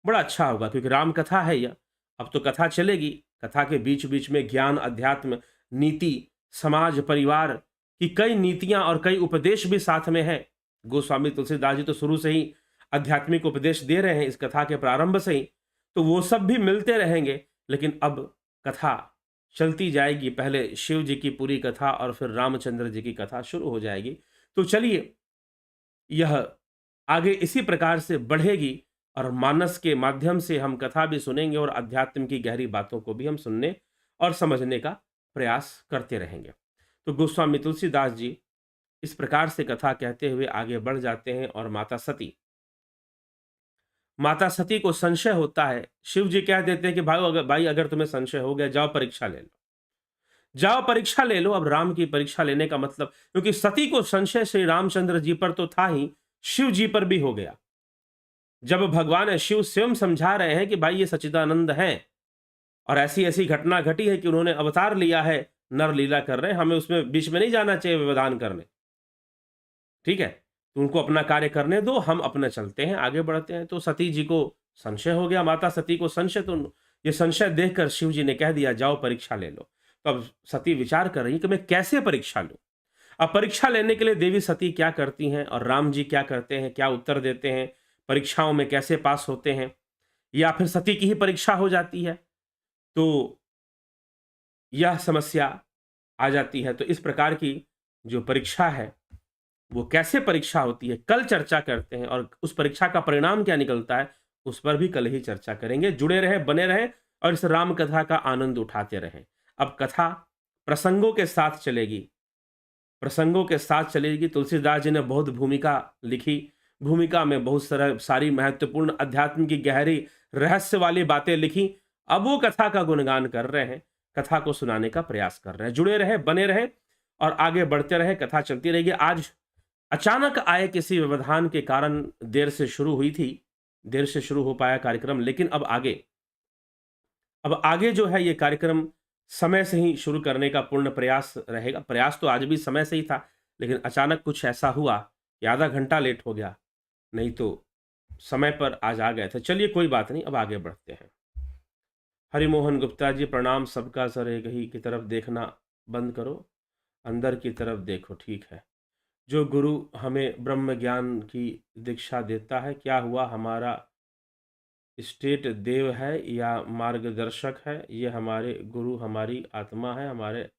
बड़ा अच्छा होगा, क्योंकि राम कथा है यह। अब तो कथा चलेगी, कथा के बीच बीच में ज्ञान, अध्यात्म, नीति, समाज, परिवार की कई नीतियां और कई उपदेश भी साथ में है। गोस्वामी तुलसीदास जी तो शुरू से ही आध्यात्मिक उपदेश दे रहे हैं, इस कथा के प्रारंभ से ही, तो वो सब भी मिलते रहेंगे। लेकिन अब कथा चलती जाएगी, पहले शिव जी की पूरी कथा और फिर रामचंद्र जी की कथा शुरू हो जाएगी। तो चलिए, यह आगे इसी प्रकार से बढ़ेगी और मानस के माध्यम से हम कथा भी सुनेंगे और अध्यात्म की गहरी बातों को भी हम सुनने और समझने का प्रयास करते रहेंगे। तो गोस्वामी तुलसीदास जी इस प्रकार से कथा कहते हुए आगे बढ़ जाते हैं। और माता सती को संशय होता है। शिव जी कह देते हैं कि भाई अगर तुम्हें संशय हो गया, जाओ परीक्षा ले लो, जाओ परीक्षा ले लो। अब राम की परीक्षा लेने का मतलब, क्योंकि सती को संशय श्री रामचंद्र जी पर तो था ही, शिव जी पर भी हो गया। जब भगवान शिव स्वयं समझा रहे हैं कि भाई ये सच्चिदानंद हैं और ऐसी ऐसी घटना घटी है कि उन्होंने अवतार लिया है, नर लीला कर रहे हैं, हमें उसमें बीच में नहीं जाना चाहिए व्यवधान करने, ठीक है, तो उनको अपना कार्य करने दो, हम अपना चलते हैं, आगे बढ़ते हैं। तो सती जी को संशय हो गया, माता सती को संशय, तो ये संशय देखकर शिव जी ने कह दिया जाओ परीक्षा ले लो। तो अब सती विचार कर रही है कि मैं कैसे परीक्षा लूं। अब परीक्षा लेने के लिए देवी सती क्या करती हैं और राम जी क्या करते हैं, क्या उत्तर देते हैं, परीक्षाओं में कैसे पास होते हैं, या फिर सती की ही परीक्षा हो जाती है, तो यह समस्या आ जाती है। तो इस प्रकार की जो परीक्षा है वो कैसे परीक्षा होती है, कल चर्चा करते हैं, और उस परीक्षा का परिणाम क्या निकलता है उस पर भी कल ही चर्चा करेंगे। जुड़े रहें, बने रहें और इस राम कथा का आनंद उठाते रहें। अब कथा प्रसंगों के साथ चलेगी, प्रसंगों के साथ चलेगी। तुलसीदास जी ने बहुत भूमिका लिखी, भूमिका में बहुत सारी महत्वपूर्ण अध्यात्म की गहरी रहस्य वाली बातें लिखी। अब वो कथा का गुणगान कर रहे हैं, कथा को सुनाने का प्रयास कर रहे हैं। जुड़े रहे, बने रहे और आगे बढ़ते रहे, कथा चलती रहेगी। आज अचानक आए किसी व्यवधान के कारण देर से शुरू हुई थी, देर से शुरू हो पाया कार्यक्रम, लेकिन अब आगे जो है ये कार्यक्रम समय से ही शुरू करने का पूर्ण प्रयास रहेगा। प्रयास तो आज भी समय से ही था, लेकिन अचानक कुछ ऐसा हुआ कि आधा घंटा लेट हो गया, नहीं तो समय पर आज आ गए थे। चलिए कोई बात नहीं, अब आगे बढ़ते हैं। हरिमोहन गुप्ता जी प्रणाम। सबका सर एक ही की तरफ देखना बंद करो, अंदर की तरफ देखो। ठीक है। जो गुरु हमें ब्रह्म ज्ञान की दीक्षा देता है, क्या हुआ हमारा स्टेट देव है या मार्गदर्शक है? ये हमारे गुरु हमारी आत्मा है, हमारे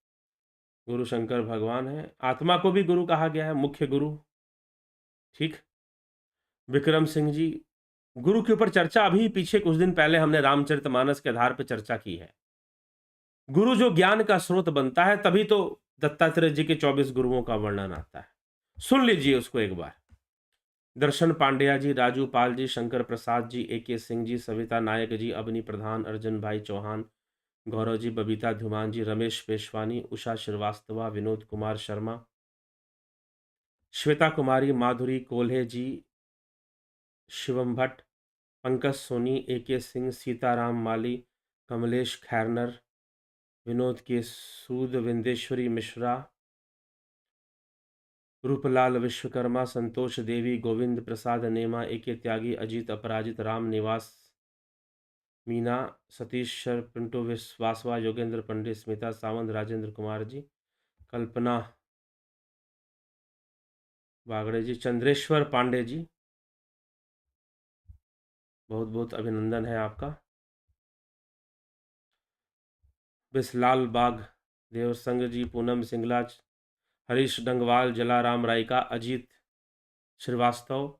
गुरु शंकर भगवान है। आत्मा को भी गुरु कहा गया है, मुख्य गुरु। ठीक। विक्रम सिंह जी, गुरु के ऊपर चर्चा अभी पीछे कुछ दिन पहले हमने रामचरितमानस के आधार पर चर्चा की है। गुरु जो ज्ञान का स्रोत बनता है, तभी तो दत्तात्रेय जी के 24 गुरुओं का वर्णन आता है। सुन लीजिए उसको एक बार। दर्शन पांड्या जी, राजू पाल जी, शंकर प्रसाद जी, AK सिंह जी, सविता नायक जी, अवनी प्रधान, अर्जुन भाई चौहान, गौरव जी, बबीता धुमान जी, रमेश पेशवानी, उषा श्रीवास्तवा, विनोद कुमार शर्मा, श्वेता कुमारी, माधुरी कोल्हे जी, शिवम भट्ट, पंकज सोनी, AK सिंह, सीताराम माली, कमलेश खैरनर, विनोद के सूद, विंदेश्वरी मिश्रा, रूपलाल विश्वकर्मा, संतोष देवी, गोविंद प्रसाद नेमा, AK त्यागी, अजीत अपराजित, राम निवास, मीना, सतीश शर, पिंटू विश्वासवा, योगेंद्र पंडित, स्मिता सावंत, राजेंद्र कुमार जी, कल्पना बागड़े जी, चंद्रेश्वर पांडे जी, बहुत बहुत अभिनंदन है आपका। बिसलाल बाग, देवसंग जी, पूनम सिंगला, हरीश डंगवाल, जलाराम रायका, अजीत श्रीवास्तव,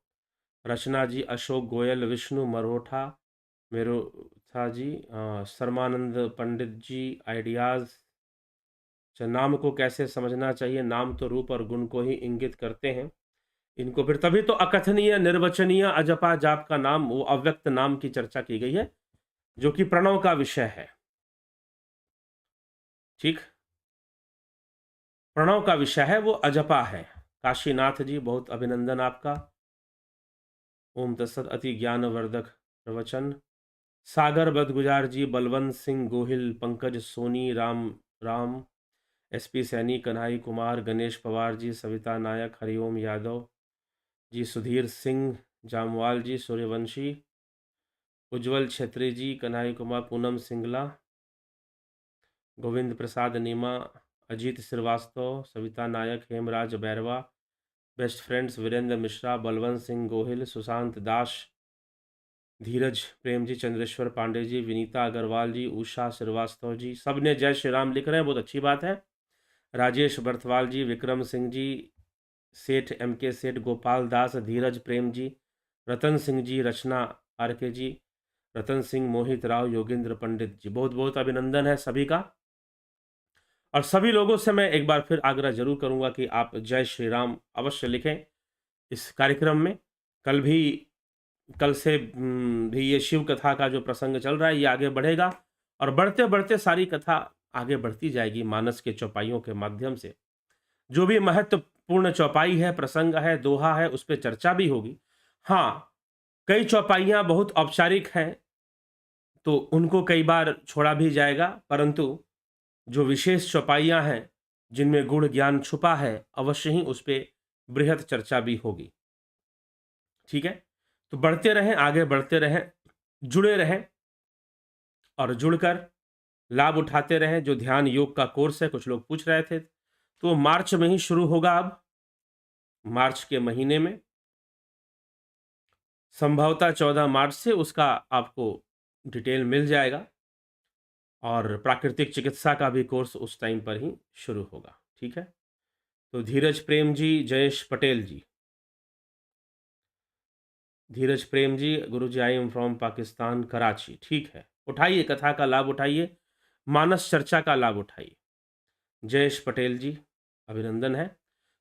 रचना जी, अशोक गोयल, विष्णु मरोठा, मेरोथा जी, शर्मानंद पंडित जी, आइडियाज़। नाम को कैसे समझना चाहिए? नाम तो रूप और गुण को ही इंगित करते हैं। इनको फिर तभी तो अकथनीय, निर्वचनीय, अजपा जाप का नाम, वो अव्यक्त नाम की चर्चा की गई है, जो कि प्रणव का विषय है। ठीक, प्रणव का विषय है, वो अजपा है। काशीनाथ जी, बहुत अभिनंदन आपका। ओम तत्सत, अति ज्ञानवर्धक प्रवचन। सागर बदगुजार जी, बलवंत सिंह गोहिल, पंकज सोनी, राम SP सैनी, कन्हई कुमार, गणेश पवार जी, सविता नायक, हरिओम यादव जी, सुधीर सिंह जामवाल जी, सूर्यवंशी, उज्जवल छेत्री जी, कन्हई कुमार, पूनम सिंगला, गोविंद प्रसाद नीमा, अजीत श्रीवास्तव, सविता नायक, हेमराज बैरवा, बेस्ट फ्रेंड्स, वीरेंद्र मिश्रा, बलवंत सिंह गोहिल, सुशांत दास, धीरज प्रेम जी, चंद्रेश्वर पांडे जी, विनीता अग्रवाल जी, उषा श्रीवास्तव जी, सब ने जय श्री राम लिख रहे हैं, बहुत अच्छी बात है। राजेश बर्थवाल जी, विक्रम सिंह जी, सेठ MK सेठ, गोपाल दास, धीरज प्रेम जी, रतन सिंह जी, रचना RK जी, रतन सिंह, मोहित राव, योगेंद्र पंडित जी, बहुत बहुत अभिनंदन है सभी का। और सभी लोगों से मैं एक बार फिर आग्रह जरूर करूंगा कि आप जय श्री राम अवश्य लिखें इस कार्यक्रम में। कल से भी ये शिव कथा का जो प्रसंग चल रहा है ये आगे बढ़ेगा, और बढ़ते बढ़ते सारी कथा आगे बढ़ती जाएगी मानस के चौपाइयों के माध्यम से। जो भी महत्वपूर्ण चौपाई है, प्रसंग है, दोहा है, उस पर चर्चा भी होगी। हाँ, कई चौपाइयाँ बहुत औपचारिक हैं तो उनको कई बार छोड़ा भी जाएगा, परंतु जो विशेष चौपाइयाँ हैं जिनमें गुण ज्ञान छुपा है, अवश्य ही उस पर बृहद चर्चा भी होगी। ठीक है, तो बढ़ते रहें, आगे बढ़ते रहें, जुड़े रहें और जुड़कर लाभ उठाते रहें। जो ध्यान योग का कोर्स है, कुछ लोग पूछ रहे थे, तो मार्च में ही शुरू होगा। अब मार्च के महीने में संभवतः 14 मार्च से उसका आपको डिटेल मिल जाएगा, और प्राकृतिक चिकित्सा का भी कोर्स उस टाइम पर ही शुरू होगा। ठीक है, तो Dheeraj Prem ji, Jayesh Patel ji, Dheeraj Prem ji, Guruji I am from Pakistan, Karachi. ठीक है, उठाइए कथा का लाभ, उठाइए मानस चर्चा का लाभ उठाइए। जयेश पटेल जी, अभिनंदन है।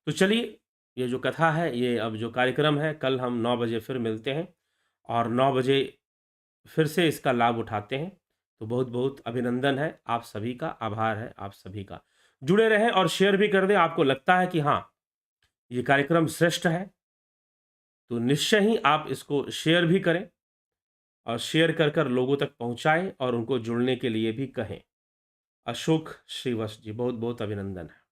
तो चलिए, ये जो कथा है, ये अब जो कार्यक्रम है, कल हम 9 बजे फिर मिलते हैं और 9 बजे फिर से इसका लाभ उठाते हैं। तो बहुत-बहुत अभिनंदन है आप सभी का, आभार है आप सभी का। जुड़े रहें और शेयर भी कर दें, आपको लगता है कि हाँ, ये कार्यक्रम श्रेष्ठ है, तो निश्चय ही आप इसको शेयर भी करें और शेयर कर लोगों तक पहुँचाएँ और उनको जुड़ने के लिए भी कहें। अशोक श्रीवत्स जी, बहुत-बहुत अभिनंदन है।